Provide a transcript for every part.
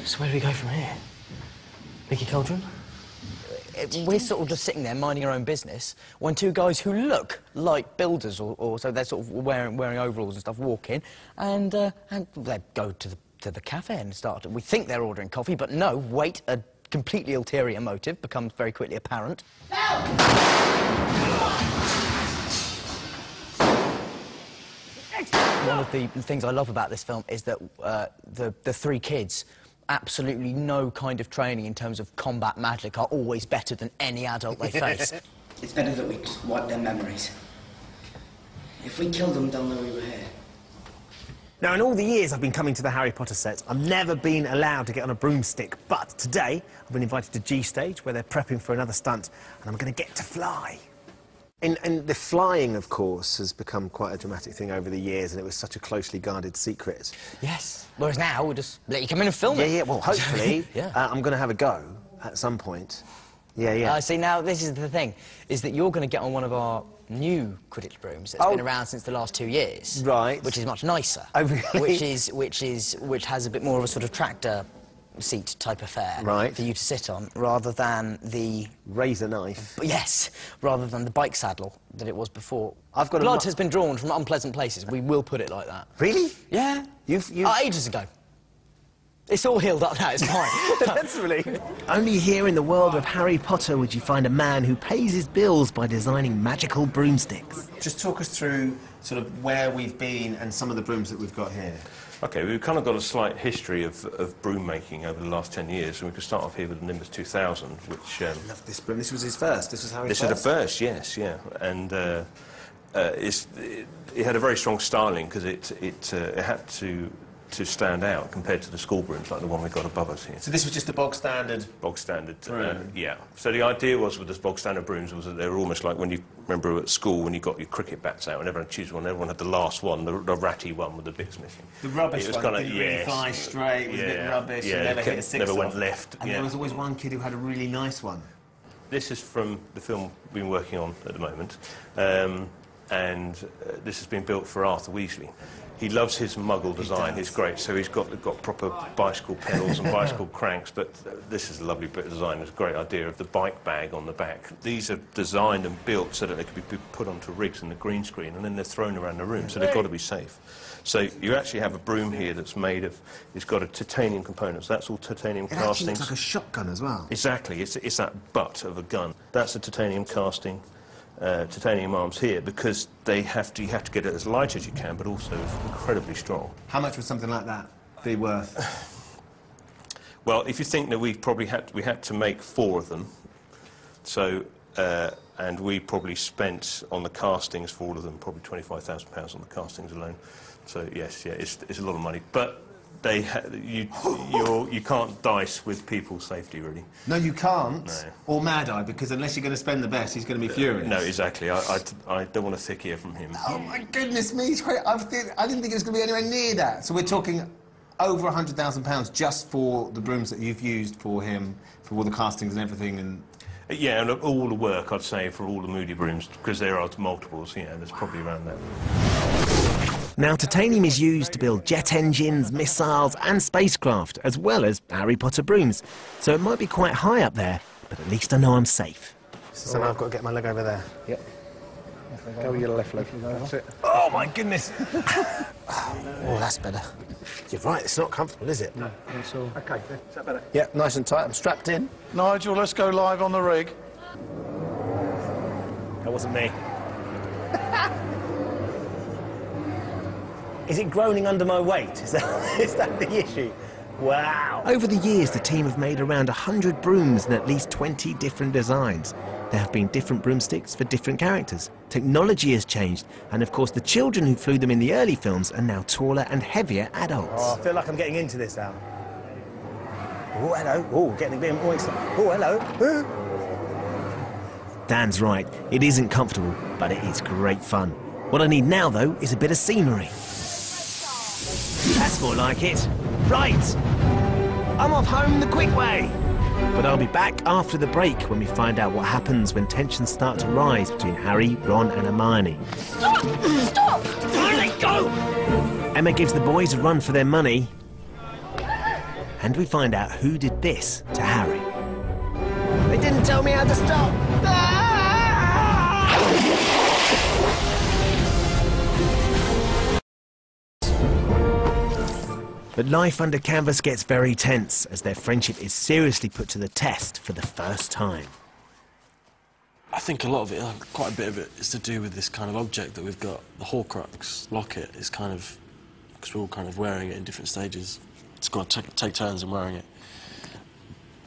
So where do we go from here? Mickey Cauldron? We're sort of just sitting there minding our own business when two guys who look like builders, or so they're sort of wearing overalls and stuff, walk in, and they go to the cafe and start. We think they're ordering coffee, but no, wait, a completely ulterior motive becomes very quickly apparent. One of the things I love about this film is that the three kids, absolutely no kind of training in terms of combat magic, are always better than any adult they face. It's better that we just wipe their memories. If we kill them, they'll know we were here. Now, in all the years I've been coming to the Harry Potter sets, I've never been allowed to get on a broomstick. But today, I've been invited to G Stage, where they're prepping for another stunt, and I'm going to get to fly. And the flying, of course, has become quite a dramatic thing over the years, and it was such a closely guarded secret. Yes. Whereas now, we'll just let you come in and film it. Yeah, well, hopefully, yeah. I'm going to have a go at some point. Yeah. See, now, this is the thing, is that you're going to get on one of our new Quidditch brooms that's been around since the last 2 years. Right. Which is much nicer. Oh, really? Which has a bit more of a sort of tractor seat type affair for you to sit on, rather than the razor knife. Yes, rather than the bike saddle that it was before. I've got blood has been drawn from unpleasant places. We will put it like that. Really? Yeah. You've... ages ago. It's all healed up now. It's fine. That's really... Only here in the world of Harry Potter would you find a man who pays his bills by designing magical broomsticks. Just talk us through sort of where we've been and some of the brooms that we've got here. OK, we've kind of got a slight history of broom making over the last 10 years, and we could start off here with the Nimbus 2000, which... I love this broom. This was his first. This was Harry's first? This is the first, yes, yeah. And it had a very strong styling, because it had to stand out compared to the school brooms, like the one we've got above us here. So this was just a bog standard? Bog standard, yeah. So the idea was with the bog standard brooms was that they were almost like when you remember at school when you got your cricket bats out and everyone chose one, everyone had the last one, the ratty one with the bits missing. The rubbish one, didn't really fly straight, it was a bit rubbish, and never hit a six never went left. And there was always one kid who had a really nice one. This is from the film we've been working on at the moment, and this has been built for Arthur Weasley. He loves his Muggle design. He's great. So he's got proper bicycle pedals and bicycle cranks. But this is a lovely bit of design. It's a great idea of the bike bag on the back. These are designed and built so that they can be put onto rigs in the green screen, and then they're thrown around the room. So they've got to be safe. So you actually have a broom here that's made of. It's got a titanium component. So that's all titanium castings. It actually looks like a shotgun as well. Exactly. It's that butt of a gun. That's a titanium casting. Titanium arms here, because you have to get it as light as you can, but also incredibly strong. How much would something like that be worth? Well, if you think that we had to make 4 of them, so and we probably spent on the castings for all of them probably £25,000 on the castings alone. So yes, yeah, it's a lot of money, but. You can't dice with people's safety, really. No, you can't. No. Or Mad Eye, because unless you're going to spend the best, he's going to be furious. No, exactly. I don't want a thick ear from him. Oh, my goodness me. I didn't think it was going to be anywhere near that. So we're talking over £100,000 just for the brooms that you've used for him, for all the castings and everything, and... Yeah, and all the work, I'd say, for all the Moody brooms, because there are multiples, yeah, there's probably around that. Now, titanium is used to build jet engines, missiles and spacecraft, as well as Harry Potter brooms. So it might be quite high up there, but at least I know I'm safe. So now I've got to get my leg over there. Yep. Go with your left leg. That's it. Oh, my goodness! Oh, that's better. You're right, it's not comfortable, is it? No, that's all. OK, is that better? Yep, nice and tight. I'm strapped in. Nigel, let's go live on the rig. That wasn't me. Is it groaning under my weight? Is that the issue? Wow! Over the years, the team have made around 100 brooms in at least 20 different designs. There have been different broomsticks for different characters. Technology has changed, and of course the children who flew them in the early films are now taller and heavier adults. Oh, I feel like I'm getting into this now. Oh, hello. Oh, getting a bit more excited. Oh, hello. Dan's right. It isn't comfortable, but it is great fun. What I need now, though, is a bit of scenery. That's more like it. Right! I'm off home the quick way! But I'll be back after the break when we find out what happens when tensions start to rise between Harry, Ron and Hermione. Stop! Stop! Let go! Emma gives the boys a run for their money. And we find out who did this to Harry. They didn't tell me how to stop. But life under canvas gets very tense as their friendship is seriously put to the test for the first time. I think a lot of it, quite a bit of it, is to do with this kind of object that we've got. The Horcrux locket is kind of, because we're all kind of wearing it in different stages. It's got to take turns in wearing it.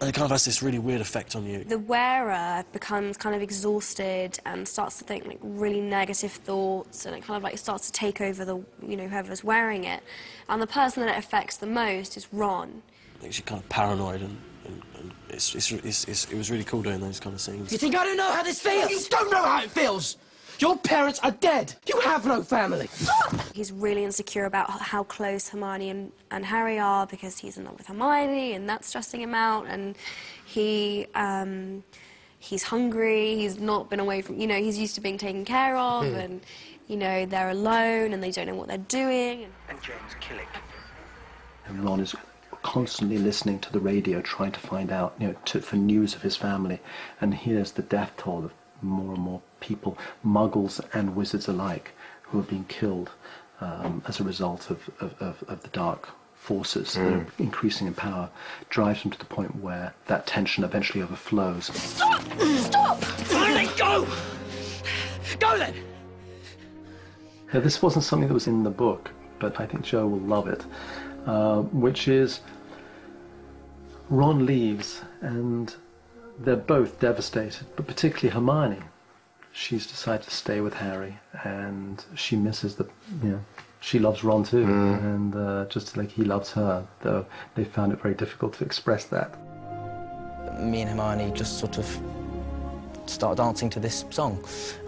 And it kind of has this really weird effect on you. The wearer becomes kind of exhausted and starts to think like really negative thoughts, and it kind of like starts to take over the, you know, whoever's wearing it. And the person that it affects the most is Ron. It makes you kind of paranoid, and it was really cool doing those kind of scenes. You think I don't know how this feels? You don't know how it feels! Your parents are dead! You have no family! He's really insecure about how close Hermione and Harry are because he's in love with Hermione, and that's stressing him out, and he's hungry, he's not been away from, you know, he's used to being taken care of, and, you know, they're alone and they don't know what they're doing. And James Killick. And Ron is constantly listening to the radio, trying to find out, you know, for news of his family, and hears the death toll of more and more people, muggles and wizards alike, who are being killed as a result of the dark forces that are increasing in power, drives him to the point where that tension eventually overflows. Stop! Stop! Finally, go! Go then! Now, this wasn't something that was in the book, but I think Joe will love it, which is Ron leaves and they're both devastated, but particularly Hermione. She's decided to stay with Harry, and she misses the, you know, she loves Ron too, and just like he loves her, though they found it very difficult to express that. Me and Hermione just sort of start dancing to this song,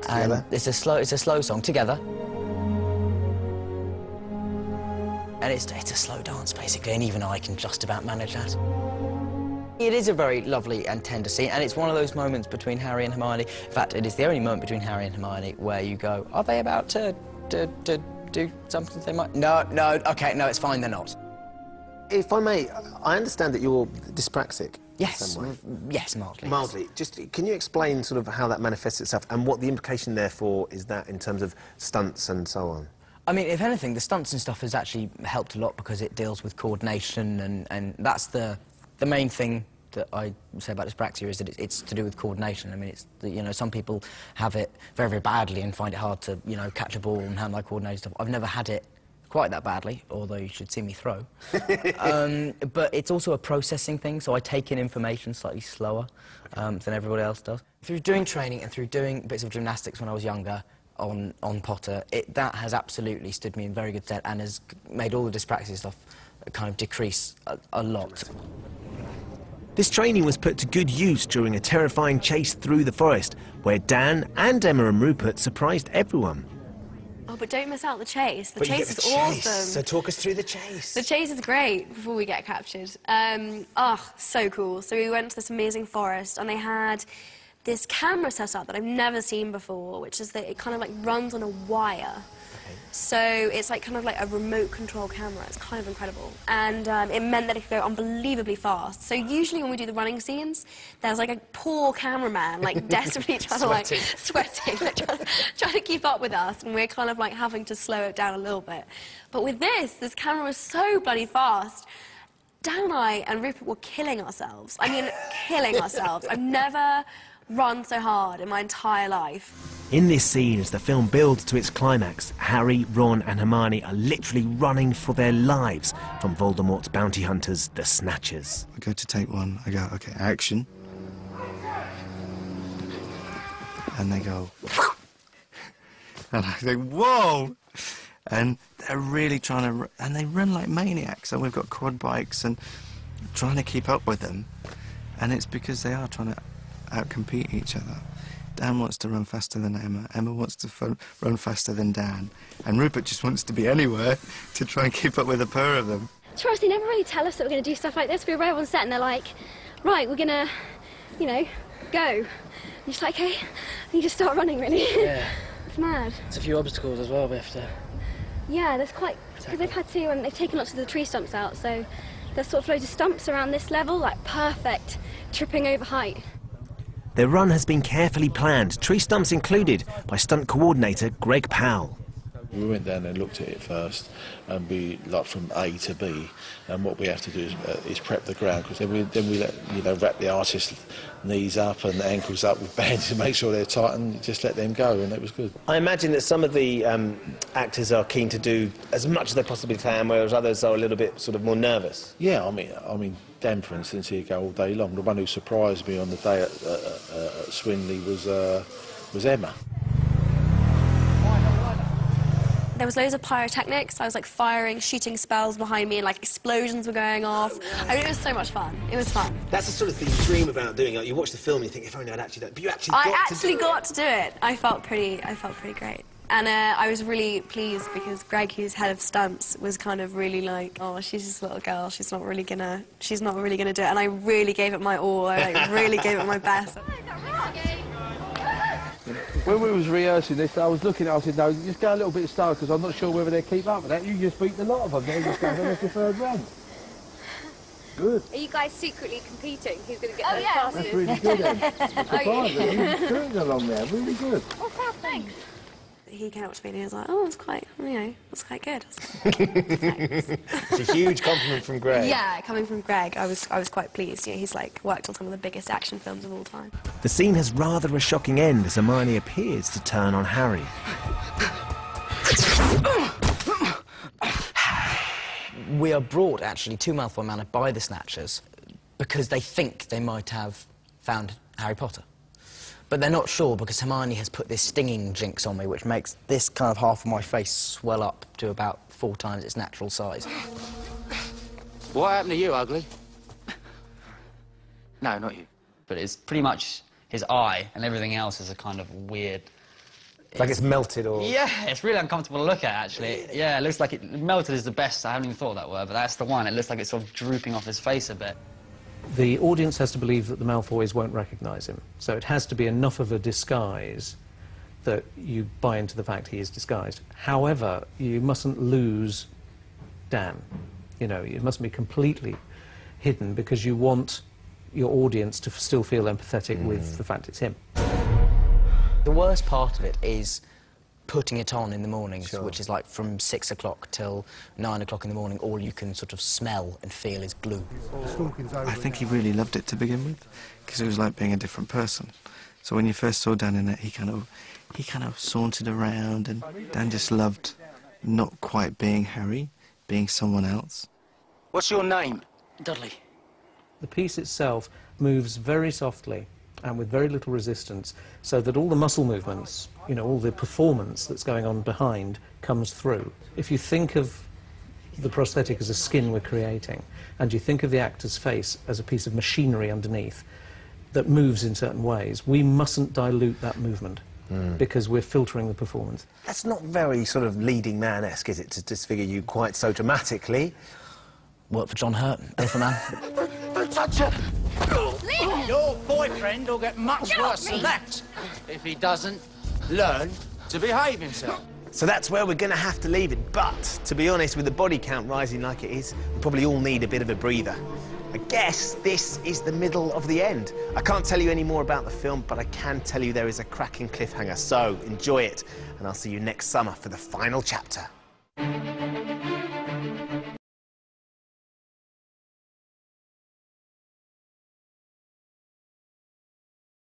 and it's a slow song together, and it's a slow dance basically, and even I can just about manage that. It is a very lovely and tender scene, and it's one of those moments between Harry and Hermione. In fact, it is the only moment between Harry and Hermione where you go, are they about to do something they might... No, OK, no, it's fine, they're not. If I may, I understand that you're dyspraxic. Yes, in some way. yes, mildly. Mildly. Just, can you explain sort of how that manifests itself and what the implication, therefore, is that in terms of stunts and so on? I mean, if anything, the stunts and stuff has actually helped a lot because it deals with coordination, and that's the main thing that I say about dyspraxia, is that it's to do with coordination. I mean, it's, you know, some people have it very, very badly and find it hard to, you know, catch a ball and hand-eye coordinated stuff. I've never had it quite that badly, although you should see me throw. But it's also a processing thing, so I take in information slightly slower than everybody else does. Through doing training and through doing bits of gymnastics when I was younger on Potter, that has absolutely stood me in very good stead and has made all the dyspraxia stuff kind of decrease a lot. This training was put to good use during a terrifying chase through the forest, where Dan and Emma and Rupert surprised everyone. Oh, but don't miss out the chase. The chase is awesome. So talk us through the chase. The chase is great before we get captured. Oh, so cool. So we went to this amazing forest, and they had this camera set up that I've never seen before, which is that it kind of like runs on a wire. So it's like kind of like a remote control camera. It's kind of incredible. And it meant that it could go unbelievably fast. So usually when we do the running scenes, there's like a poor cameraman like desperately trying to like sweating, like, trying to keep up with us, and we're kind of like having to slow it down a little bit. But with this camera was so bloody fast. Dan and I and Rupert were killing ourselves. I mean, killing ourselves. I've never run so hard in my entire life. In this scene, as the film builds to its climax, Harry, Ron and Hermione are literally running for their lives from Voldemort's bounty hunters, the Snatchers. I go to take one, I go, OK, action. And they go, and I think, whoa! And they're really trying to, and they run like maniacs, and we've got quad bikes and trying to keep up with them. And it's because they are trying to outcompete each other. Dan wants to run faster than Emma, Emma wants to run faster than Dan, and Rupert just wants to be anywhere to try and keep up with the pair of them. To be honest, they never really tell us that we're going to do stuff like this. We arrive on set and they're like, right, we're going to, you know, go. And you're just like, okay, and you just start running, really. Yeah. It's mad. There's a few obstacles as well we have to... Yeah, there's quite, because they've had to, they've taken lots of the tree stumps out, so There's sort of loads of stumps around this level, like perfect tripping over height. Their run has been carefully planned, tree stumps included, by stunt coordinator Greg Powell. We went down and looked at it first, and we like from A to B. And what we have to do is prep the ground, because then we let, wrap the artist's knees up and ankles up with bands to make sure they're tight, and just let them go, and it was good. I imagine that some of the actors are keen to do as much as they possibly can, whereas others are a little bit sort of more nervous. Yeah, I mean, Dan, for instance, he'd go all day long. The one who surprised me on the day at Swinley was Emma. There was loads of pyrotechnics. I was like firing, shooting spells behind me, and like explosions were going off. I mean, it was so much fun. It was fun. That's the sort of thing you dream about doing. Like, you watch the film and you think, if only I'd actually done it. But you actually got to do it. I felt pretty great. And I was really pleased because Greg, who's head of stunts, was kind of really like, oh, she's just a little girl. She's not really gonna do it. And I really gave it my all. I like, really gave it my best. When we was rehearsing this, I was looking at it, I said, no, just go a little bit slower, because I'm not sure whether they keep up with that. You just beat the lot of them, then just go on your third run. Good. Are you guys secretly competing? Who's going to get there fastest? That's really good, then. I'm surprised that you're doing along there, really good. Oh, fab, thanks. He came up to me and he was like, oh, it's quite, it's quite good. It's a huge compliment from Greg. Yeah, coming from Greg, I was quite pleased. You know, he's like worked on some of the biggest action films of all time. The scene has rather a shocking end as Hermione appears to turn on Harry. We are brought, actually, to Malfoy Manor by the Snatchers because they think they might have found Harry Potter. But they're not sure because Hermione has put this stinging jinx on me, which makes this kind of half of my face swell up to about 4 times its natural size. What happened to you, ugly? No, not you. But it's pretty much his eye, and everything else is a kind of weird... Like it's melted or... Yeah, it's really uncomfortable to look at, actually. Yeah, it looks like it... Melted is the best. I haven't even thought of that word, but that's the one. It looks like it's sort of drooping off his face a bit. The audience has to believe that the Malfoys won't recognise him, so it has to be enough of a disguise that you buy into the fact he is disguised. However, you mustn't lose Dan. You know, it mustn't be completely hidden because you want your audience to still feel empathetic with the fact it's him. The worst part of it is putting it on in the mornings, which is like from 6 o'clock till 9 o'clock in the morning, all you can sort of smell and feel is glue. I think he really loved it to begin with, because it was like being a different person. So when you first saw Dan in it, he kind of sauntered around, and Dan just loved not quite being Harry, being someone else. What's your name? Dudley. The piece itself moves very softly and with very little resistance, so that all the muscle movements, you know, all the performance that's going on behind comes through. If you think of the prosthetic as a skin we're creating, and you think of the actor's face as a piece of machinery underneath that moves in certain ways, we mustn't dilute that movement because we're filtering the performance. That's not very sort of leading man-esque, is it, to disfigure you quite so dramatically? Work for John Hurt, Alpha Man. Don't touch her! Your boyfriend will get much worse than that if he doesn't learn to behave himself. So that's where we're going to have to leave it. But, to be honest, with the body count rising like it is, we probably all need a bit of a breather. I guess this is the middle of the end. I can't tell you any more about the film, but I can tell you there is a cracking cliffhanger. So, enjoy it, and I'll see you next summer for the final chapter.